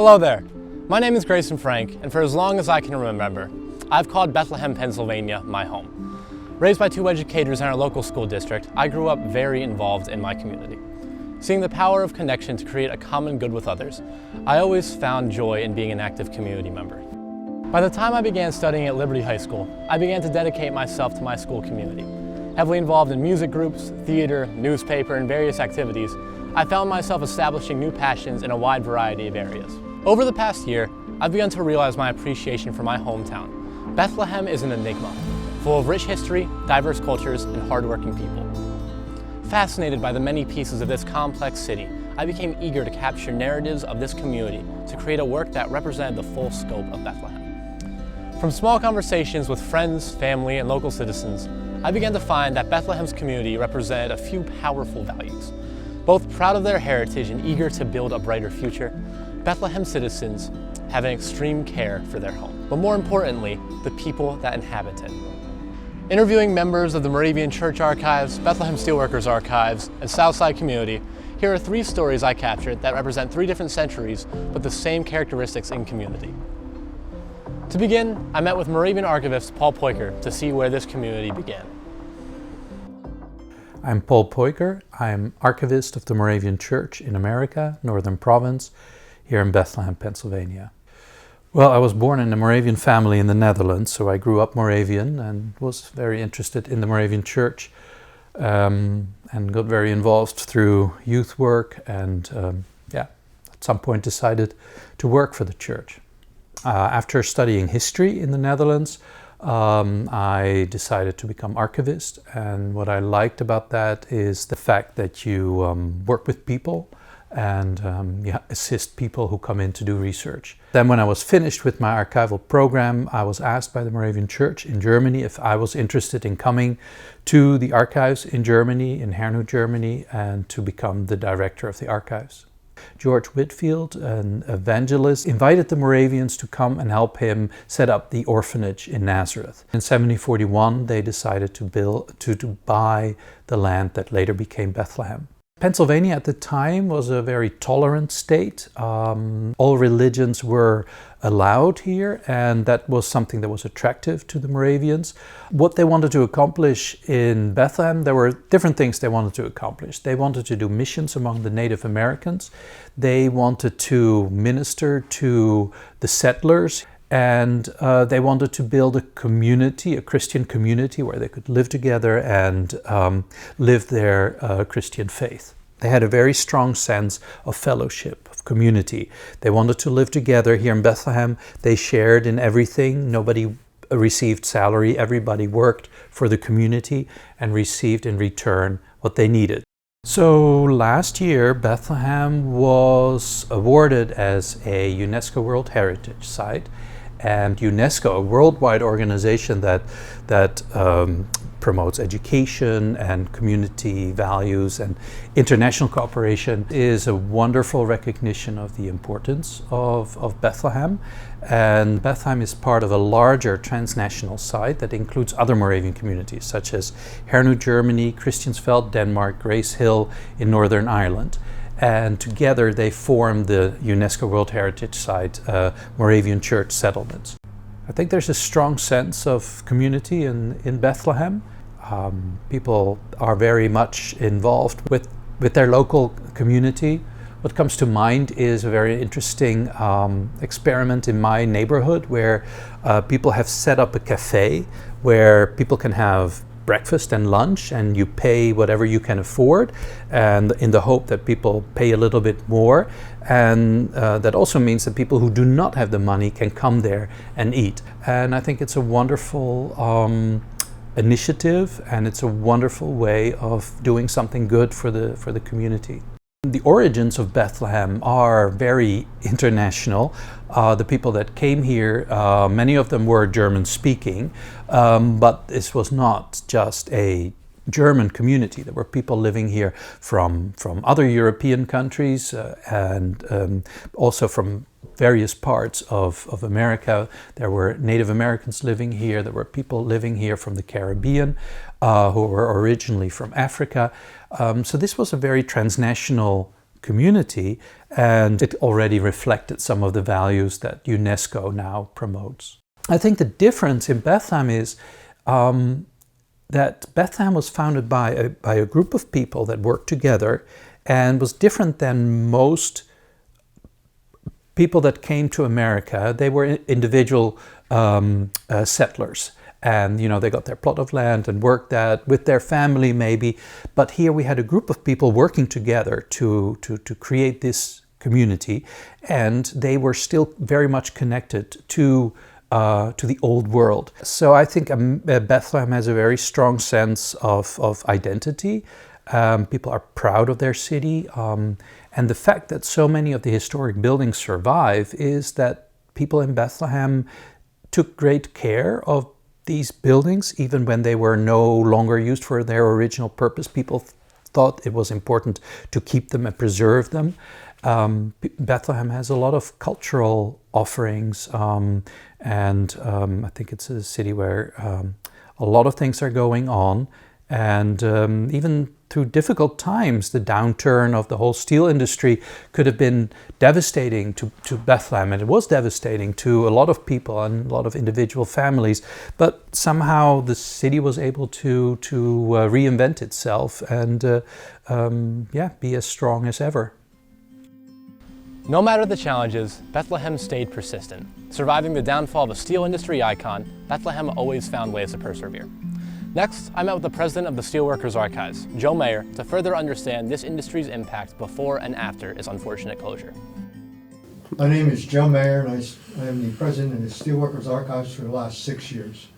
Hello there. My name is Gracen Frank, and for as long as I can remember, I've called Bethlehem, Pennsylvania my home. Raised by two educators in our local school district, I grew up very involved in my community. Seeing the power of connection to create a common good with others, I always found joy in being an active community member. By the time I began studying at Liberty High School, I began to dedicate myself to my school community. Heavily involved in music groups, theater, newspaper, and various activities, I found myself establishing new passions in a wide variety of areas. Over the past year, I've begun to realize my appreciation for my hometown. Bethlehem is an enigma, full of rich history, diverse cultures, and hardworking people. Fascinated by the many pieces of this complex city, I became eager to capture narratives of this community to create a work that represented the full scope of Bethlehem. From small conversations with friends, family, and local citizens, I began to find that Bethlehem's community represented a few powerful values. Both proud of their heritage and eager to build a brighter future, Bethlehem citizens have an extreme care for their home, but more importantly, the people that inhabit it. Interviewing members of the Moravian Church Archives, Bethlehem Steelworkers Archives, and Southside Community, here are three stories I captured that represent three different centuries, but the same characteristics in community. To begin, I met with Moravian archivist Paul Poiker to see where this community began. I'm Paul Poiker. I'm archivist of the Moravian Church in America, Northern Province, here in Bethlehem, Pennsylvania. Well, I was born in a Moravian family in the Netherlands, so I grew up Moravian and was very interested in the Moravian Church and got very involved through youth work and at some point decided to work for the church. After studying history in the Netherlands, I decided to become archivist, and what I liked about that is the fact that you work with people and you assist people who come in to do research. Then when I was finished with my archival program, I was asked by the Moravian Church in Germany if I was interested in coming to the archives in Germany, in Hernau, Germany, and to become the director of the archives. George Whitfield, an evangelist, invited the Moravians to come and help him set up the orphanage in Nazareth. In 1741, they decided to buy the land that later became Bethlehem. Pennsylvania at the time was a very tolerant state. All religions were allowed here, and that was something that was attractive to the Moravians. What they wanted to accomplish in Bethlehem, there were different things they wanted to accomplish. They wanted to do missions among the Native Americans. They wanted to minister to the settlers. And they wanted to build a community, a Christian community, where they could live together and live their Christian faith. They had a very strong sense of fellowship, of community. They wanted to live together here in Bethlehem. They shared in everything. Nobody received salary. Everybody worked for the community and received in return what they needed. So last year, Bethlehem was awarded as a UNESCO World Heritage Site. And UNESCO, a worldwide organization that promotes education and community values and international cooperation, is a wonderful recognition of the importance of Bethlehem. And Bethlehem is part of a larger transnational site that includes other Moravian communities, such as Hernau, Germany, Christiansfeld, Denmark, Grace Hill in Northern Ireland. And together they form the UNESCO World Heritage Site, Moravian Church Settlements. I think there's a strong sense of community in Bethlehem. People are very much involved with their local community. What comes to mind is a very interesting experiment in my neighborhood where people have set up a cafe where people can have breakfast and lunch, and you pay whatever you can afford, and in the hope that people pay a little bit more, and that also means that people who do not have the money can come there and eat. And I think it's a wonderful initiative, and it's a wonderful way of doing something good for the community. The origins of Bethlehem are very international. The people that came here, many of them were German-speaking, but this was not just a German community. There were people living here from other European countries and also from various parts of America. There were Native Americans living here. There were people living here from the Caribbean who were originally from Africa. So this was a very transnational community, and it already reflected some of the values that UNESCO now promotes. I think the difference in Bethlehem is that Bethlehem was founded by a group of people that worked together and was different than most people that came to America. They were individual settlers. And, they got their plot of land and worked that with their family maybe. But here we had a group of people working together to create this community. And they were still very much connected to the old world. So I think Bethlehem has a very strong sense of identity. People are proud of their city. And the fact that so many of the historic buildings survive is that people in Bethlehem took great care of these buildings, even when they were no longer used for their original purpose. People thought it was important to keep them and preserve them. Bethlehem has a lot of cultural offerings, and I think it's a city where a lot of things are going on. And even through difficult times, the downturn of the whole steel industry could have been devastating to Bethlehem, and it was devastating to a lot of people and a lot of individual families. But somehow the city was able to reinvent itself and be as strong as ever. No matter the challenges, Bethlehem stayed persistent. Surviving the downfall of a steel industry icon, Bethlehem always found ways to persevere. Next, I met with the president of the Steelworkers Archives, Joe Mayer, to further understand this industry's impact before and after its unfortunate closure. My name is Joe Mayer, and I am the president of the Steelworkers Archives for the last 6 years.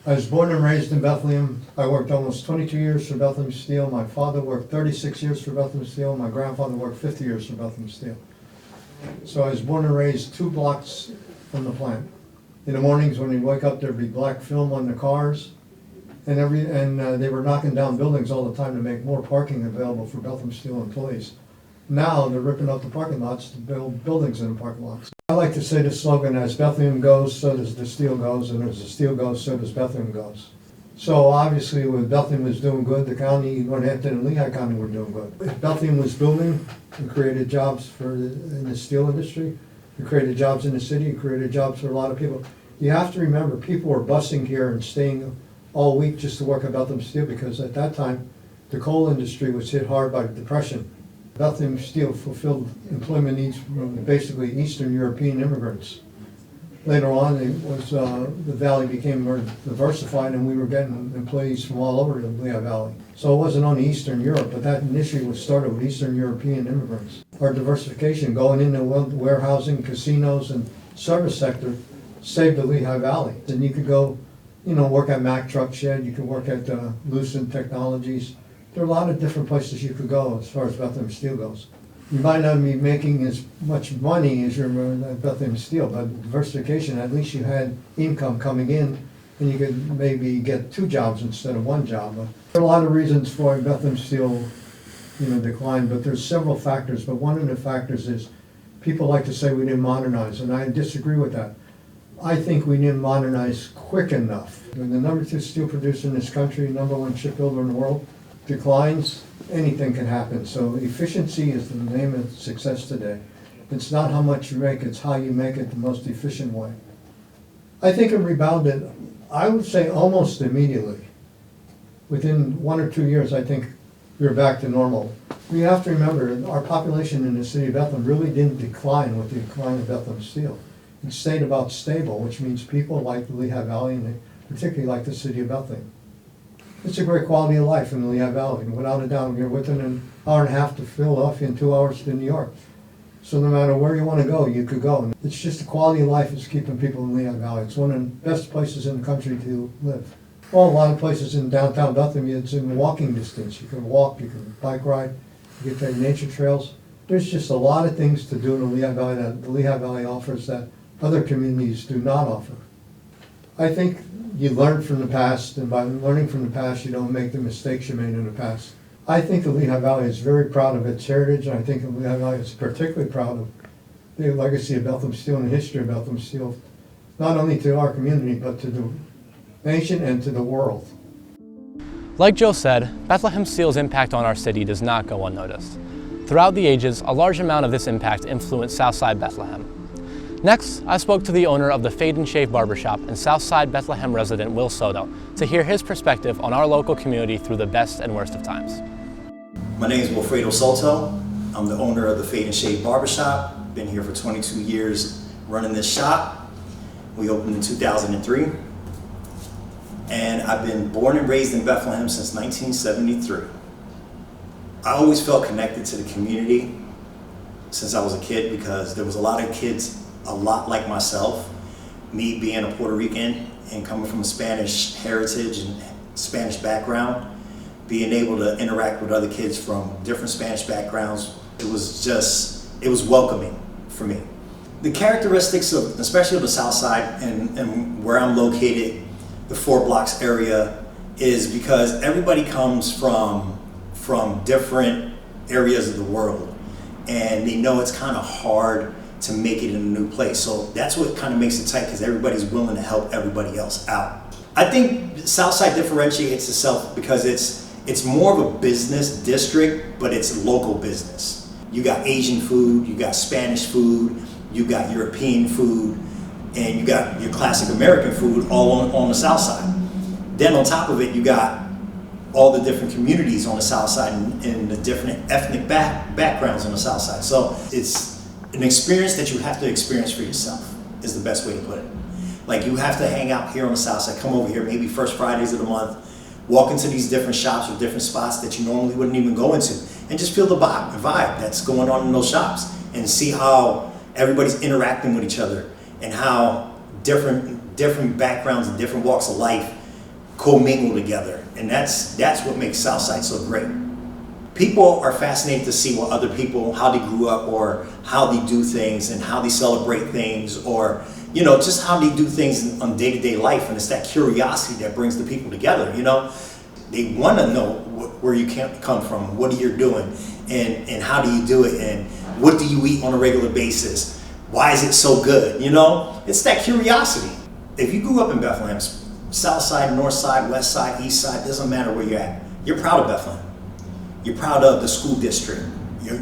I was born and raised in Bethlehem. I worked almost 22 years for Bethlehem Steel. My father worked 36 years for Bethlehem Steel. My grandfather worked 50 years for Bethlehem Steel. So I was born and raised 2 blocks from the plant. In the mornings when we wake up, there'd be black film on the cars. And they were knocking down buildings all the time to make more parking available for Bethlehem Steel employees. Now they're ripping up the parking lots to build buildings in the parking lots. I like to say the slogan, as Bethlehem goes, so does the steel goes, and as the steel goes, so does Bethlehem goes. So obviously when Bethlehem was doing good, the county, Northampton and Lehigh County were doing good. If Bethlehem was booming and created jobs in the steel industry, it created jobs in the city, it created jobs for a lot of people. You have to remember, people were busing here and staying all week just to work at Bethlehem Steel, because at that time the coal industry was hit hard by the Depression. Bethlehem Steel fulfilled employment needs from basically Eastern European immigrants. Later on, the valley became more diversified, and we were getting employees from all over the Lehigh Valley. So it wasn't only Eastern Europe, but that initially was started with Eastern European immigrants. Our diversification going into warehousing, casinos, and service sector saved the Lehigh Valley. And you could go work at Mack Truck Shed, you could work at Lucent Technologies. There are a lot of different places you could go as far as Bethlehem Steel goes. You might not be making as much money as you're at Bethlehem Steel, but diversification, at least you had income coming in, and you could maybe get 2 jobs instead of 1 job. But there are a lot of reasons for Bethlehem Steel decline, but there's several factors. But one of the factors is people like to say we didn't modernize, and I disagree with that. I think we didn't modernize quick enough. When the number 2 steel producer in this country, number 1 shipbuilder in the world, declines, anything can happen. So efficiency is the name of success today. It's not how much you make, it's how you make it the most efficient way. I think it rebounded, I would say almost immediately. Within 1 or 2 years, I think we were back to normal. You have to remember, our population in the city of Bethlehem really didn't decline with the decline of Bethlehem Steel. It stayed about stable, which means people like the Lehigh Valley, and they particularly like the city of Bethlehem. It's a great quality of life in the Lehigh Valley. Without a doubt, you're within an hour and a half to Philadelphia and 2 hours to New York. So no matter where you want to go, you could go. And it's just the quality of life that's keeping people in the Lehigh Valley. It's one of the best places in the country to live. Well, a lot of places in downtown Bethlehem, it's in walking distance. You can walk, you can bike ride, you can take nature trails. There's just a lot of things to do in the Lehigh Valley that the Lehigh Valley offers that other communities do not offer. I think you learn from the past, and by learning from the past, you don't make the mistakes you made in the past. I think the Lehigh Valley is very proud of its heritage, and I think the Lehigh Valley is particularly proud of the legacy of Bethlehem Steel and the history of Bethlehem Steel, not only to our community, but to the nation and to the world. Like Joe said, Bethlehem Steel's impact on our city does not go unnoticed. Throughout the ages, a large amount of this impact influenced Southside Bethlehem. Next, I spoke to the owner of the Fade and Shave Barbershop and Southside Bethlehem resident Will Sodto to hear his perspective on our local community through the best and worst of times. My name is Will Sodto. I'm the owner of the Fade and Shave Barbershop. Been here for 22 years running this shop. We opened in 2003. And I've been born and raised in Bethlehem since 1973. I always felt connected to the community since I was a kid because there was a lot of kids a lot like myself. Me being a Puerto Rican and coming from a Spanish heritage and Spanish background, being able to interact with other kids from different Spanish backgrounds, it was welcoming for me. The characteristics of, especially of the South Side and where I'm located, the 4 blocks area, is because everybody comes from different areas of the world, and they know it's kind of hard to make it in a new place. So that's what kind of makes it tight, because everybody's willing to help everybody else out. I think Southside differentiates itself because it's more of a business district, but it's local business. You got Asian food, you got Spanish food, you got European food, and you got your classic American food all on the South Side. Then on top of it, you got all the different communities on the South Side and the different ethnic backgrounds on the South Side. So it's an experience that you have to experience for yourself, is the best way to put it. Like, you have to hang out here on the South Side, come over here maybe first Fridays of the month, walk into these different shops or different spots that you normally wouldn't even go into, and just feel the vibe that's going on in those shops, and see how everybody's interacting with each other and how different backgrounds and different walks of life commingle together. And that's what makes Southside so great. People are fascinated to see what other people, how they grew up, or how they do things and how they celebrate things, or just how they do things on day-to-day life. And it's that curiosity that brings the people together. They want to know where you come from, what you're doing, and how do you do it, and what do you eat on a regular basis, why is it so good. It's that curiosity. If you grew up in Bethlehem, South Side, North Side, West Side, East Side, doesn't matter where you're at, you're proud of Bethlehem. You're proud of the school district.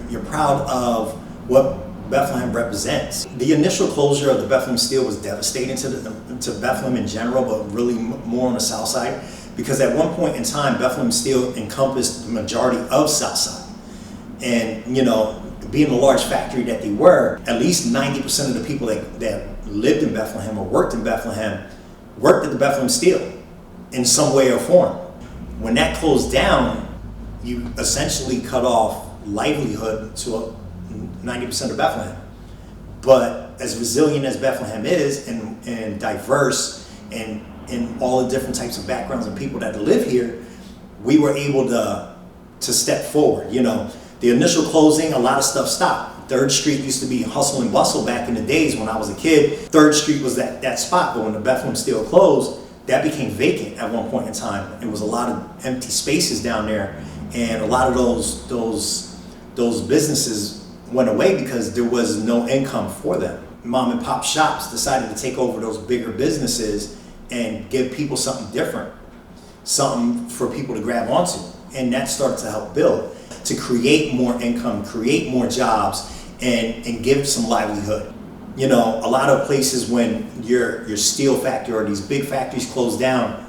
You're proud of what Bethlehem represents. The initial closure of the Bethlehem Steel was devastating to Bethlehem in general, but really more on the South Side, because at one point in time, Bethlehem Steel encompassed the majority of South Side. And being a large factory that they were, at least 90% of the people that lived in Bethlehem or worked in Bethlehem worked at the Bethlehem Steel in some way or form. When that closed down, you essentially cut off livelihood to 90% of Bethlehem. But as resilient as Bethlehem is, and diverse, and in all the different types of backgrounds and people that live here, we were able to step forward. The initial closing, a lot of stuff stopped. 3rd Street used to be hustle and bustle back in the days when I was a kid. 3rd Street was that spot, but when the Bethlehem Steel closed, that became vacant at one point in time. It was a lot of empty spaces down there, and a lot of those businesses went away because there was no income for them. Mom and pop shops decided to take over those bigger businesses and give people something different, something for people to grab onto, and that started to help build, to create more income, create more jobs, and give some livelihood. A lot of places, when your steel factory or these big factories close down,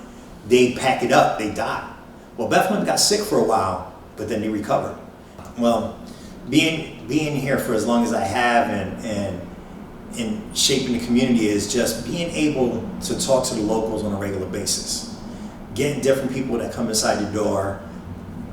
they pack it up, they die. Well, Bethlehem got sick for a while, but then they recovered. Well, being here for as long as I have and shaping the community is just being able to talk to the locals on a regular basis, getting different people that come inside the door.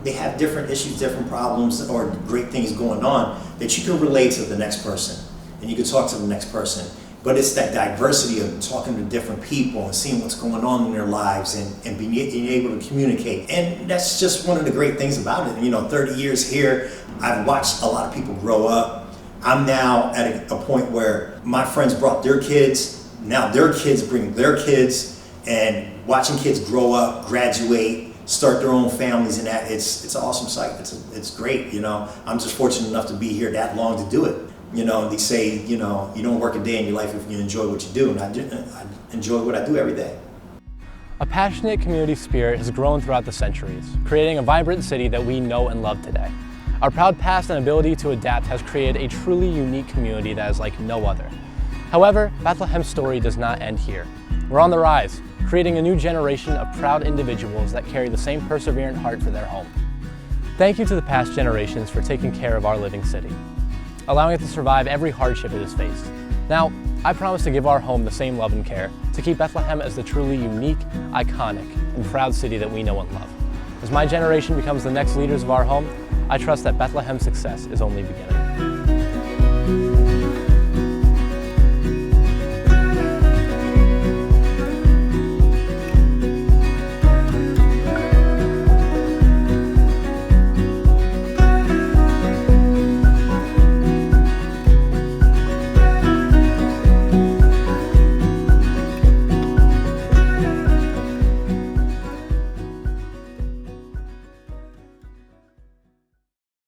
They have different issues, different problems, or great things going on that you can relate to the next person, and you can talk to the next person. But it's that diversity of talking to different people and seeing what's going on in their lives, and being able to communicate. And that's just one of the great things about it. 30 years here, I've watched a lot of people grow up. I'm now at a point where my friends brought their kids, now their kids bring their kids, and watching kids grow up, graduate, start their own families, and that it's an awesome sight. It's great. I'm just fortunate enough to be here that long to do it. They say, you don't work a day in your life if you enjoy what you do, and I enjoy what I do every day. A passionate community spirit has grown throughout the centuries, creating a vibrant city that we know and love today. Our proud past and ability to adapt has created a truly unique community that is like no other. However, Bethlehem's story does not end here. We're on the rise, creating a new generation of proud individuals that carry the same perseverant heart for their home. Thank you to the past generations for taking care of our living city, allowing it to survive every hardship it has faced. Now, I promise to give our home the same love and care to keep Bethlehem as the truly unique, iconic, and proud city that we know and love. As my generation becomes the next leaders of our home, I trust that Bethlehem's success is only beginning.